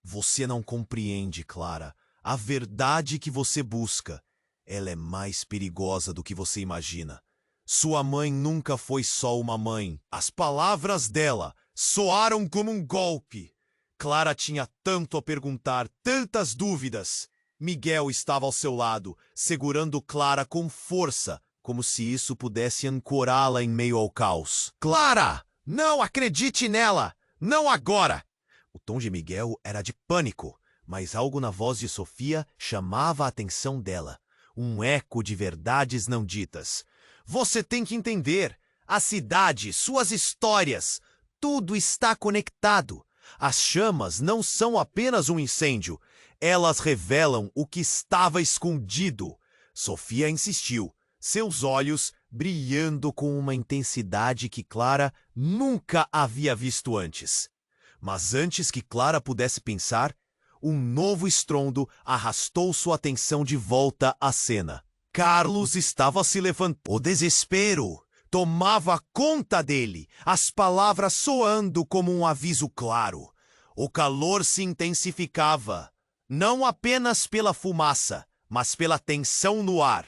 Você não compreende, Clara. A verdade que você busca, ela é mais perigosa do que você imagina. Sua mãe nunca foi só uma mãe. As palavras dela soaram como um golpe. Clara tinha tanto a perguntar, tantas dúvidas. Miguel estava ao seu lado, segurando Clara com força, como se isso pudesse ancorá-la em meio ao caos. Clara! Não acredite nela! Não agora! O tom de Miguel era de pânico. Mas algo na voz de Sofia chamava a atenção dela. Um eco de verdades não ditas. Você tem que entender. A cidade, suas histórias, tudo está conectado. As chamas não são apenas um incêndio. Elas revelam o que estava escondido. Sofia insistiu, seus olhos brilhando com uma intensidade que Clara nunca havia visto antes. Mas antes que Clara pudesse pensar, um novo estrondo arrastou sua atenção de volta à cena. Carlos estava se levantando. O desespero tomava conta dele, as palavras soando como um aviso claro. O calor se intensificava, não apenas pela fumaça, mas pela tensão no ar.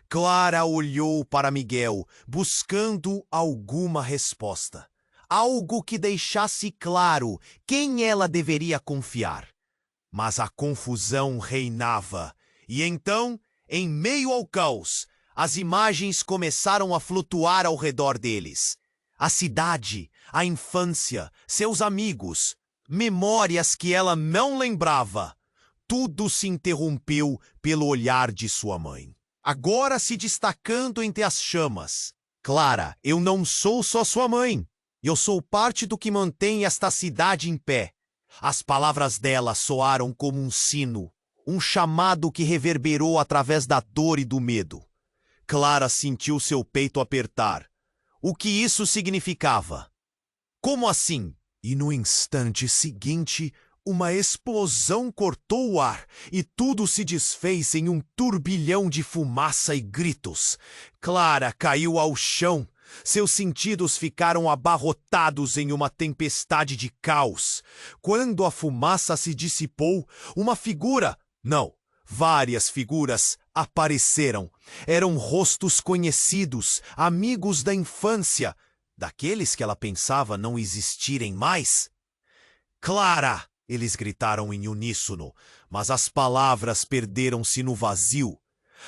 Clara olhou para Miguel, buscando alguma resposta. Algo que deixasse claro quem ela deveria confiar. Mas a confusão reinava, e então, em meio ao caos, as imagens começaram a flutuar ao redor deles. A cidade, a infância, seus amigos, memórias que ela não lembrava. Tudo se interrompeu pelo olhar de sua mãe, agora se destacando entre as chamas. Clara, eu não sou só sua mãe. Eu sou parte do que mantém esta cidade em pé. As palavras dela soaram como um sino, um chamado que reverberou através da dor e do medo. Clara sentiu seu peito apertar. O que isso significava? Como assim? E no instante seguinte, uma explosão cortou o ar e tudo se desfez em um turbilhão de fumaça e gritos. Clara caiu ao chão. Seus sentidos ficaram abarrotados em uma tempestade de caos. Quando a fumaça se dissipou, uma figura, não, várias figuras apareceram. Eram rostos conhecidos, amigos da infância, daqueles que ela pensava não existirem mais. Clara! Eles gritaram em uníssono, mas as palavras perderam-se no vazio.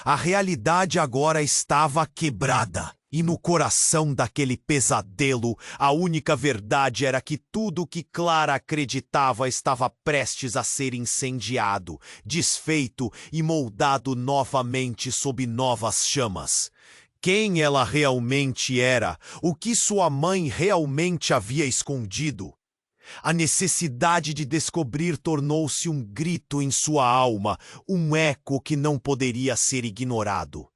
A realidade agora estava quebrada. E no coração daquele pesadelo, a única verdade era que tudo que Clara acreditava estava prestes a ser incendiado, desfeito e moldado novamente sob novas chamas. Quem ela realmente era, o que sua mãe realmente havia escondido. A necessidade de descobrir tornou-se um grito em sua alma, um eco que não poderia ser ignorado.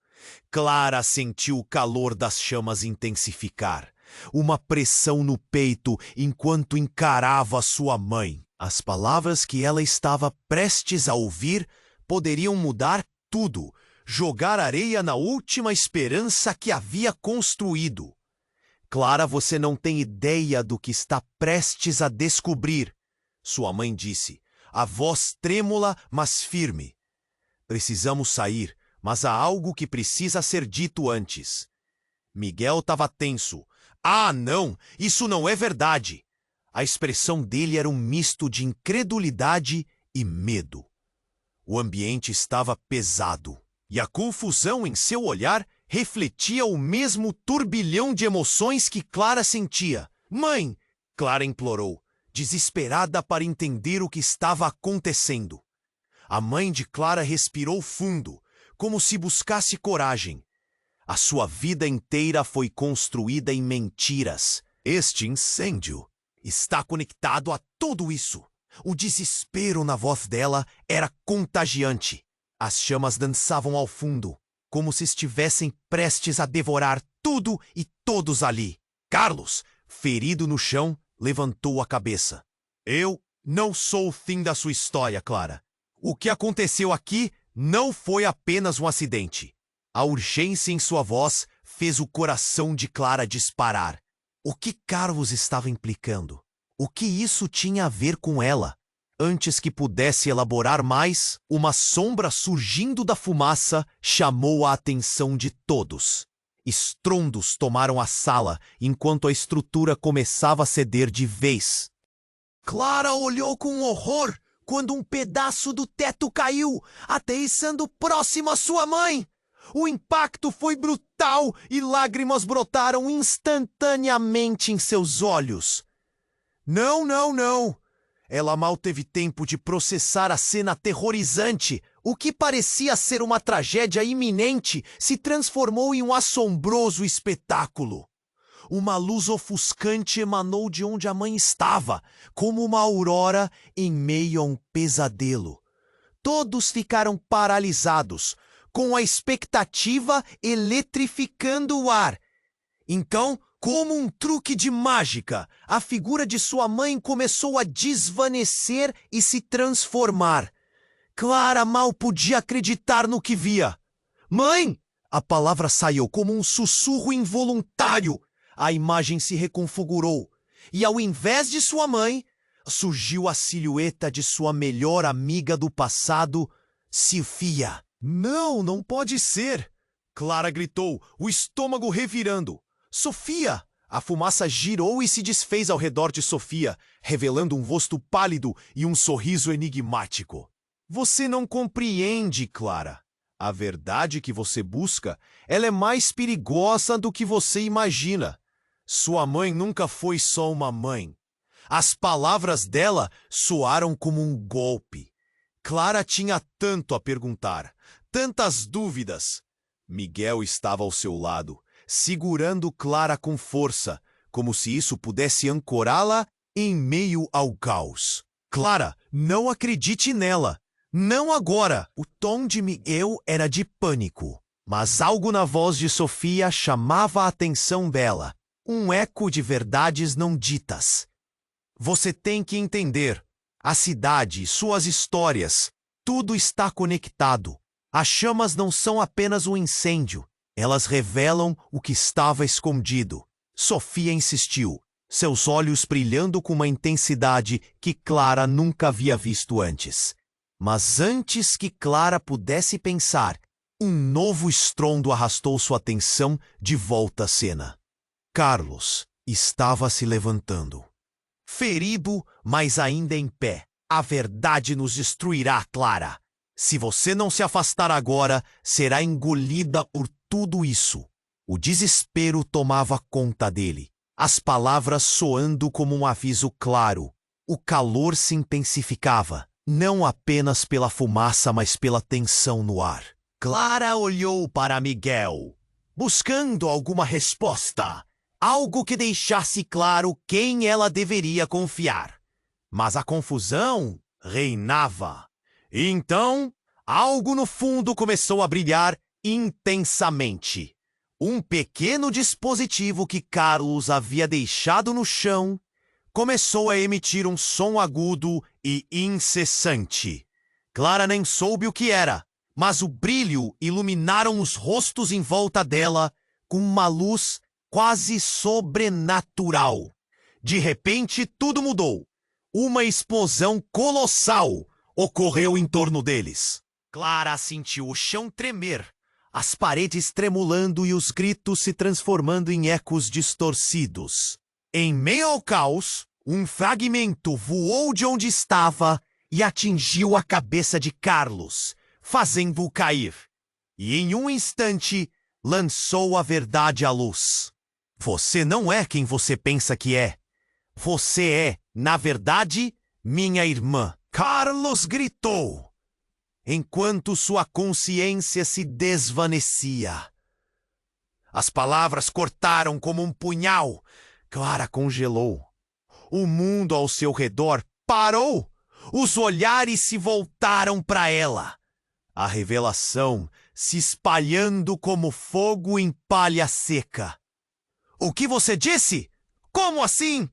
Clara sentiu o calor das chamas intensificar, uma pressão no peito enquanto encarava sua mãe. As palavras que ela estava prestes a ouvir poderiam mudar tudo, jogar areia na última esperança que havia construído. Clara, você não tem ideia do que está prestes a descobrir, sua mãe disse, a voz trêmula, mas firme. Precisamos sair, mas há algo que precisa ser dito antes. Miguel estava tenso. Ah, não, isso não é verdade. A expressão dele era um misto de incredulidade e medo. O ambiente estava pesado, e a confusão em seu olhar refletia o mesmo turbilhão de emoções que Clara sentia. Mãe! Clara implorou, desesperada para entender o que estava acontecendo. A mãe de Clara respirou fundo, como se buscasse coragem. A sua vida inteira foi construída em mentiras. Este incêndio está conectado a tudo isso. O desespero na voz dela era contagiante. As chamas dançavam ao fundo, como se estivessem prestes a devorar tudo e todos ali. Carlos, ferido no chão, levantou a cabeça. Eu não sou o fim da sua história, Clara. O que aconteceu aqui não foi apenas um acidente. A urgência em sua voz fez o coração de Clara disparar. O que Carlos estava implicando? O que isso tinha a ver com ela? Antes que pudesse elaborar mais, uma sombra surgindo da fumaça chamou a atenção de todos. Estrondos tomaram a sala enquanto a estrutura começava a ceder de vez. Clara olhou com horror quando um pedaço do teto caiu, aterrissando próximo à sua mãe. O impacto foi brutal e lágrimas brotaram instantaneamente em seus olhos. Não, não, não! Ela mal teve tempo de processar a cena aterrorizante. O que parecia ser uma tragédia iminente se transformou em um assombroso espetáculo. Uma luz ofuscante emanou de onde a mãe estava, como uma aurora em meio a um pesadelo. Todos ficaram paralisados, com a expectativa eletrificando o ar. Então, como um truque de mágica, a figura de sua mãe começou a desvanecer e se transformar. Clara mal podia acreditar no que via. Mãe! A palavra saiu como um sussurro involuntário. A imagem se reconfigurou. E ao invés de sua mãe, surgiu a silhueta de sua melhor amiga do passado, Sofia. Não, não pode ser! Clara gritou, o estômago revirando. Sofia! A fumaça girou e se desfez ao redor de Sofia, revelando um rosto pálido e um sorriso enigmático. Você não compreende, Clara. A verdade que você busca, ela é mais perigosa do que você imagina. Sua mãe nunca foi só uma mãe. As palavras dela soaram como um golpe. Clara tinha tanto a perguntar, tantas dúvidas. Miguel estava ao seu lado, segurando Clara com força, como se isso pudesse ancorá-la em meio ao caos. Clara, não acredite nela. Não agora! O tom de Miguel era de pânico, mas algo na voz de Sofia chamava a atenção dela. Um eco de verdades não ditas. Você tem que entender. A cidade, suas histórias, tudo está conectado. As chamas não são apenas um incêndio. Elas revelam o que estava escondido. Sofia insistiu, seus olhos brilhando com uma intensidade que Clara nunca havia visto antes. Mas antes que Clara pudesse pensar, um novo estrondo arrastou sua atenção de volta à cena. Carlos estava se levantando. Ferido, mas ainda em pé. A verdade nos destruirá, Clara. Se você não se afastar agora, será engolida por tudo isso. O desespero tomava conta dele. As palavras soando como um aviso claro. O calor se intensificava, não apenas pela fumaça, mas pela tensão no ar. Clara olhou para Miguel, buscando alguma resposta. Algo que deixasse claro quem ela deveria confiar. Mas a confusão reinava. Então, algo no fundo começou a brilhar intensamente. Um pequeno dispositivo que Carlos havia deixado no chão começou a emitir um som agudo e incessante. Clara nem soube o que era, mas o brilho iluminaram os rostos em volta dela com uma luz quase sobrenatural. De repente, tudo mudou. Uma explosão colossal ocorreu em torno deles. Clara sentiu o chão tremer, as paredes tremulando e os gritos se transformando em ecos distorcidos. Em meio ao caos, um fragmento voou de onde estava e atingiu a cabeça de Carlos, fazendo-o cair. E em um instante, lançou a verdade à luz. Você não é quem você pensa que é. Você é, na verdade, minha irmã. Carlos gritou, enquanto sua consciência se desvanecia. As palavras cortaram como um punhal. Clara congelou. O mundo ao seu redor parou. Os olhares se voltaram para ela. A revelação se espalhando como fogo em palha seca. O que você disse? Como assim?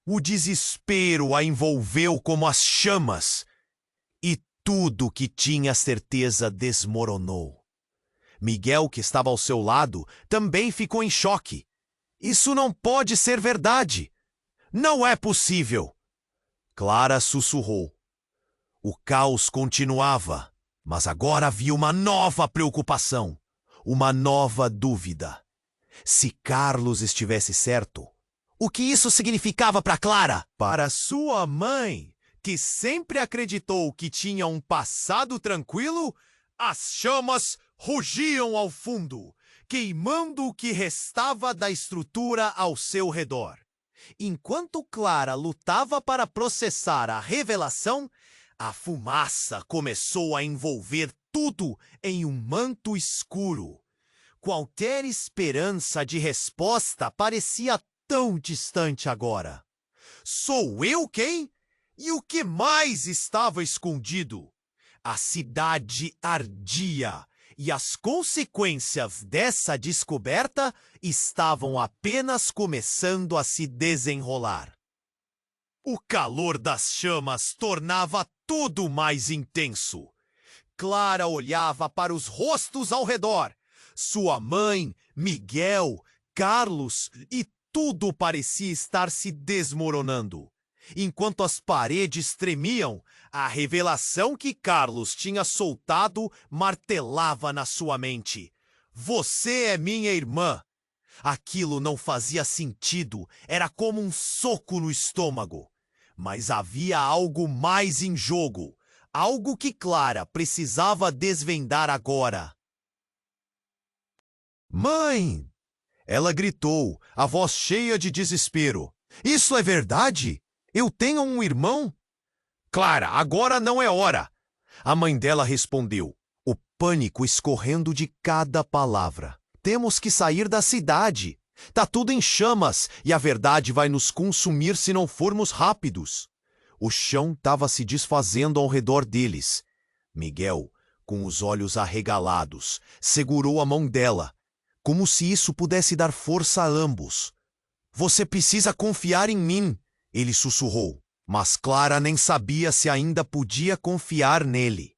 O desespero a envolveu como as chamas. E tudo que tinha certeza desmoronou. Miguel, que estava ao seu lado, também ficou em choque. Isso não pode ser verdade. Não é possível. Clara sussurrou. O caos continuava, mas agora havia uma nova preocupação, uma nova dúvida. Se Carlos estivesse certo, o que isso significava para Clara? Para sua mãe, que sempre acreditou que tinha um passado tranquilo, as chamas rugiam ao fundo, queimando o que restava da estrutura ao seu redor. Enquanto Clara lutava para processar a revelação, a fumaça começou a envolver tudo em um manto escuro. Qualquer esperança de resposta parecia tão distante agora. Sou eu quem? E o que mais estava escondido? A cidade ardia, e as consequências dessa descoberta estavam apenas começando a se desenrolar. O calor das chamas tornava tudo mais intenso. Clara olhava para os rostos ao redor. sua mãe, Miguel, Carlos e tudo parecia estar se desmoronando. Enquanto as paredes tremiam, a revelação que Carlos tinha soltado martelava na sua mente. Você é minha irmã. Aquilo não fazia sentido, era como um soco no estômago. Mas havia algo mais em jogo, algo que Clara precisava desvendar agora. Mãe! Ela gritou, a voz cheia de desespero. Isso é verdade? Eu tenho um irmão? Clara, agora não é hora! A mãe dela respondeu, o pânico escorrendo de cada palavra. Temos que sair da cidade. Tá tudo em chamas e a verdade vai nos consumir se não formos rápidos. O chão estava se desfazendo ao redor deles. Miguel, com os olhos arregalados, segurou a mão dela, como se isso pudesse dar força a ambos. Você precisa confiar em mim, ele sussurrou. Mas Clara nem sabia se ainda podia confiar nele.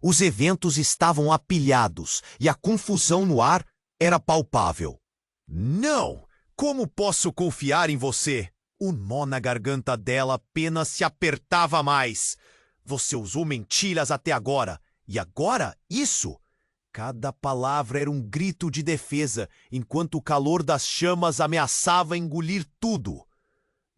Os eventos estavam apilhados e a confusão no ar era palpável. Não! Como posso confiar em você? O nó na garganta dela apenas se apertava mais. Você usou mentiras até agora. E agora, isso? Cada palavra era um grito de defesa, enquanto o calor das chamas ameaçava engolir tudo.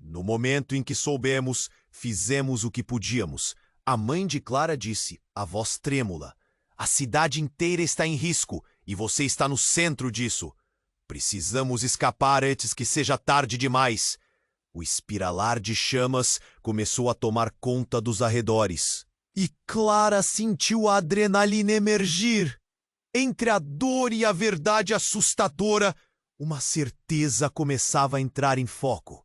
No momento em que soubemos, fizemos o que podíamos. A mãe de Clara disse, a voz trêmula. A cidade inteira está em risco e você está no centro disso. Precisamos escapar antes que seja tarde demais. O espiralar de chamas começou a tomar conta dos arredores. E Clara sentiu a adrenalina emergir. Entre a dor e a verdade assustadora, uma certeza começava a entrar em foco.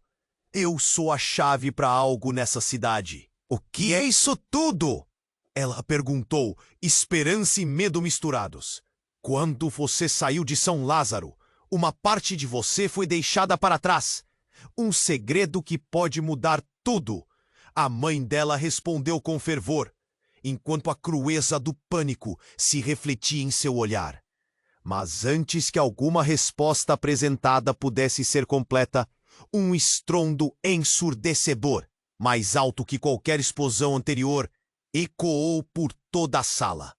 Eu sou a chave para algo nessa cidade. O que é isso tudo? Ela perguntou, esperança e medo misturados. Quando você saiu de São Lázaro, uma parte de você foi deixada para trás. Um segredo que pode mudar tudo. A mãe dela respondeu com fervor, enquanto a crueza do pânico se refletia em seu olhar. Mas antes que alguma resposta apresentada pudesse ser completa, um estrondo ensurdecedor, mais alto que qualquer explosão anterior, ecoou por toda a sala.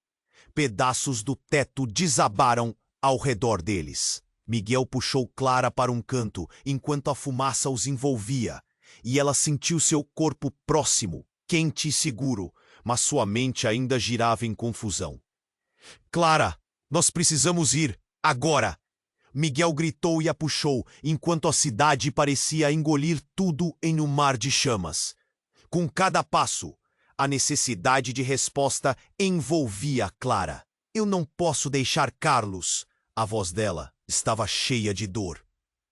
Pedaços do teto desabaram ao redor deles. Miguel puxou Clara para um canto, enquanto a fumaça os envolvia, e ela sentiu seu corpo próximo, quente e seguro, mas sua mente ainda girava em confusão. Clara, nós precisamos ir, agora! Miguel gritou e a puxou, enquanto a cidade parecia engolir tudo em um mar de chamas. Com cada passo, a necessidade de resposta envolvia Clara. Eu não posso deixar Carlos. A voz dela estava cheia de dor.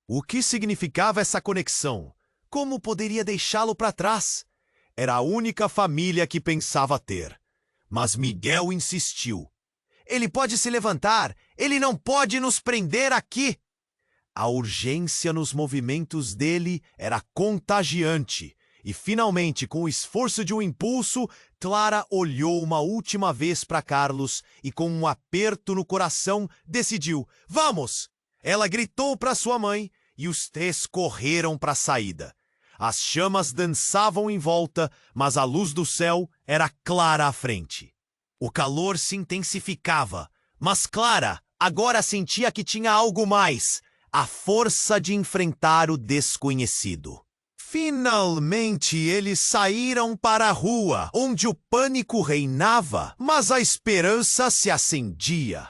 O que significava essa conexão? Como poderia deixá-lo para trás? Era a única família que pensava ter. Mas Miguel insistiu. Ele pode se levantar. Ele não pode nos prender aqui. A urgência nos movimentos dele era contagiante. E, finalmente, com o esforço de um impulso, Clara olhou uma última vez para Carlos e, com um aperto no coração, decidiu. Vamos! Ela gritou para sua mãe e os três correram para a saída. As chamas dançavam em volta, mas a luz do céu era clara à frente. O calor se intensificava, mas Clara agora sentia que tinha algo mais, a força de enfrentar o desconhecido. Finalmente eles saíram para a rua, onde o pânico reinava, mas a esperança se acendia.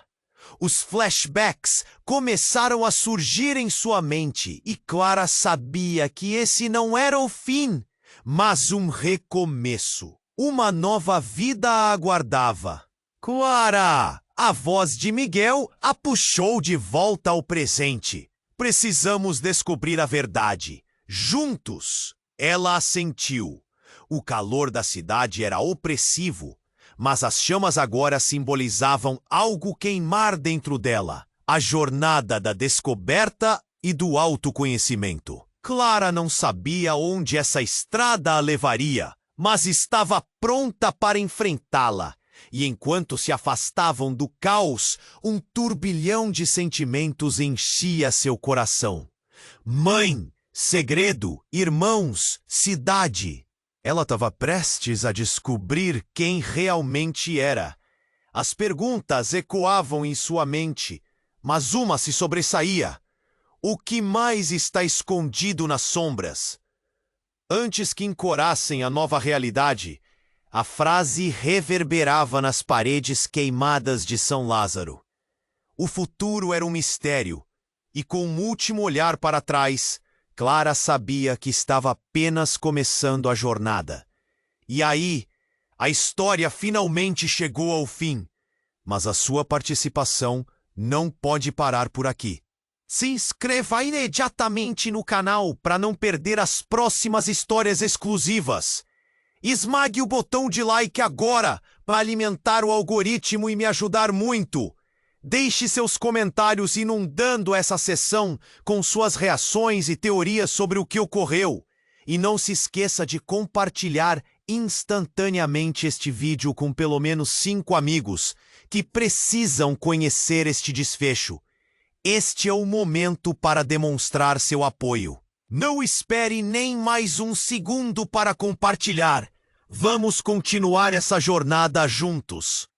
Os flashbacks começaram a surgir em sua mente e Clara sabia que esse não era o fim, mas um recomeço. Uma nova vida a aguardava. Clara! A voz de Miguel a puxou de volta ao presente. Precisamos descobrir a verdade. Juntos! Ela assentiu. O calor da cidade era opressivo, mas as chamas agora simbolizavam algo queimar dentro dela. A jornada da descoberta e do autoconhecimento. Clara não sabia onde essa estrada a levaria, mas estava pronta para enfrentá-la. E enquanto se afastavam do caos, um turbilhão de sentimentos enchia seu coração. Mãe, segredo, irmãos, cidade. Ela estava prestes a descobrir quem realmente era. As perguntas ecoavam em sua mente, mas uma se sobressaía. O que mais está escondido nas sombras? Antes que encorassem a nova realidade, a frase reverberava nas paredes queimadas de São Lázaro. O futuro era um mistério, e com um último olhar para trás, Clara sabia que estava apenas começando a jornada. E aí, a história finalmente chegou ao fim, mas a sua participação não pode parar por aqui. Se inscreva imediatamente no canal para não perder as próximas histórias exclusivas. Esmague o botão de like agora para alimentar o algoritmo e me ajudar muito. Deixe seus comentários inundando essa sessão com suas reações e teorias sobre o que ocorreu. E não se esqueça de compartilhar instantaneamente este vídeo com pelo menos 5 amigos que precisam conhecer este desfecho. Este é o momento para demonstrar seu apoio. Não espere nem mais um segundo para compartilhar. Vamos continuar essa jornada juntos.